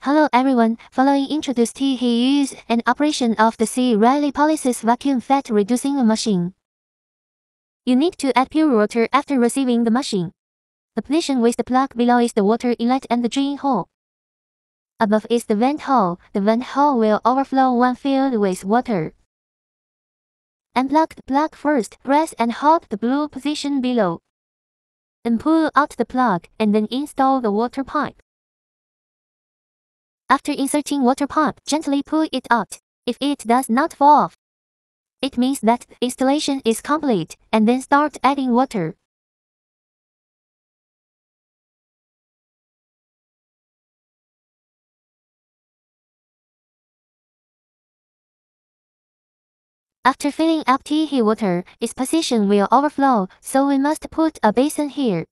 Hello everyone, following introduce he use an operation of the cryolipolysis vacuum fat reducing machine. You need to add pure water after receiving the machine. The position with the plug below is the water inlet and the drain hole. Above is the vent hole. The vent hole will overflow when filled with water. Unplug the plug first, press and hold the blue position below. Then pull out the plug and then install the water pipe. After inserting water pipe, gently pull it out. If it does not fall off, it means that the installation is complete, and then start adding water. After filling up tea water, its position will overflow, so we must put a basin here.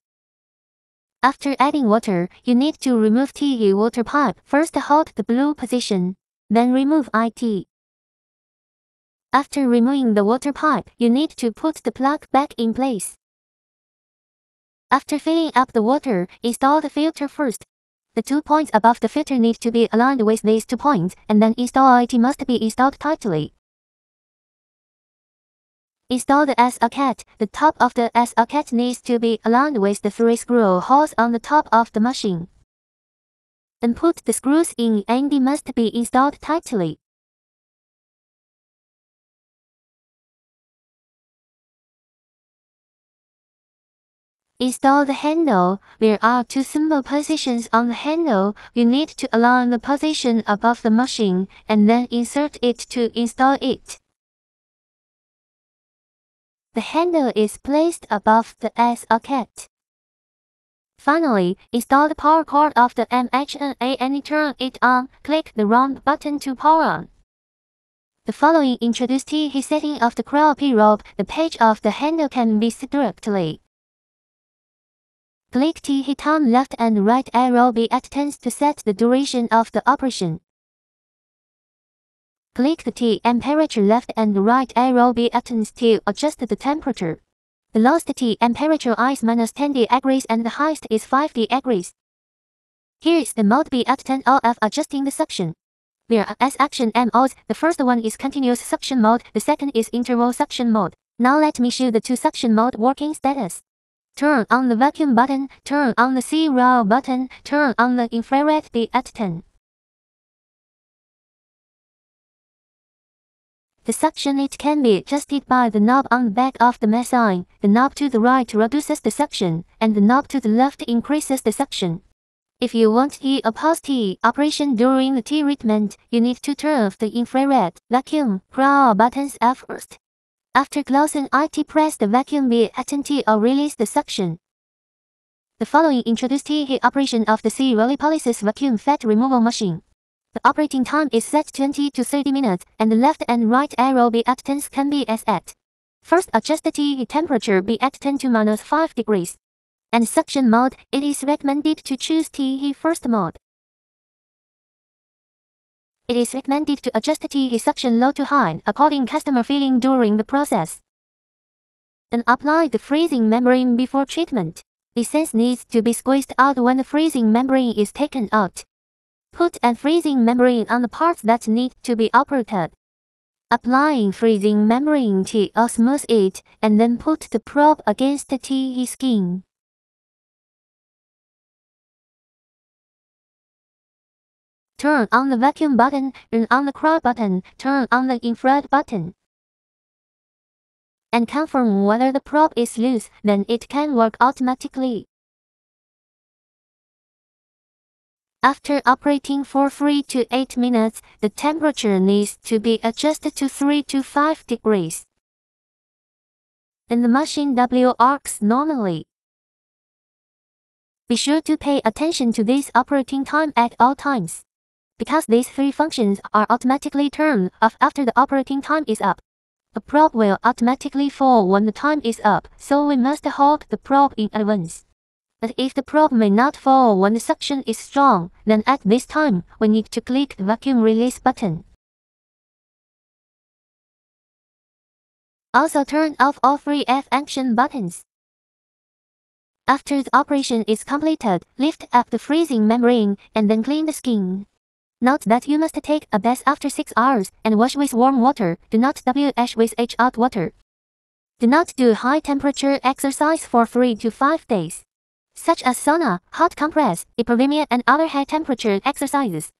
After adding water, you need to remove tea water pipe. First hold the blue position, then remove it. After removing the water pipe, you need to put the plug back in place. After filling up the water, install the filter first. The 2 points above the filter need to be aligned with these 2 points, and then install it must be installed tightly. Install the socket. The top of the socket needs to be aligned with the 3 screw holes on the top of the machine. Then put the screws in and they must be installed tightly. Install the handle. There are 2 simple positions on the handle. You need to align the position above the machine and then insert it to install it. The handle is placed above the socket. Finally, install the power cord of the MHNA and turn it on. Click the round button to power on. The following introduce the setting of the cryolipolysis rope. The page of the handle can be set directly. Click the time left and right arrow buttons to set the duration of the operation. Click the temperature left and right arrow buttons to adjust the temperature. The lowest temperature is -10 degrees and the highest is 5 degrees. Here is the mode button of adjusting the suction. There are suction modes. The first one is continuous suction mode, the second is interval suction mode. Now let me show the 2 suction mode working status. Turn on the vacuum button, turn on the cryol button, turn on the infrared button. The suction it can be adjusted by the knob on the back of the machine. The knob to the right reduces the suction, and the knob to the left increases the suction. If you want to oppose the operation during the treatment, you need to turn off the infrared, vacuum, cryol buttons at first. After closing it, press the vacuum button to release the suction. The following introduce the operation of the cryolipolysis vacuum fat removal machine. The operating time is set 20 to 30 minutes, and the left and right arrow buttons can be set. First adjust the temperature button to -5 degrees. And suction mode, it is recommended to choose the first mode. It is recommended to adjust the suction low to high according customer feeling during the process. Then apply the freezing membrane before treatment. The essence needs to be squeezed out when the freezing membrane is taken out. Put a freezing membrane on the parts that need to be operated. Applying freezing membrane to smooth it, and then put the probe against the skin. Turn on the vacuum button, turn on the cryol button, turn on the infrared button. And confirm whether the probe is loose, then it can work automatically. After operating for 3 to 8 minutes, the temperature needs to be adjusted to 3 to 5 degrees. Then the machine works normally. Be sure to pay attention to this operating time at all times. Because these 3 functions are automatically turned off after the operating time is up. The probe will automatically fall when the time is up, so we must hold the probe in advance. But if the probe may not fall when the suction is strong, then at this time, we need to click the vacuum release button. Also turn off all 3 function buttons. After the operation is completed, lift up the freezing membrane and then clean the skin. Note that you must take a bath after 6 hours and wash with warm water. Do not wash with hot water. Do not do high-temperature exercise for 3 to 5 days, such as sauna, hot compress, hyperthermia, and other high-temperature exercises.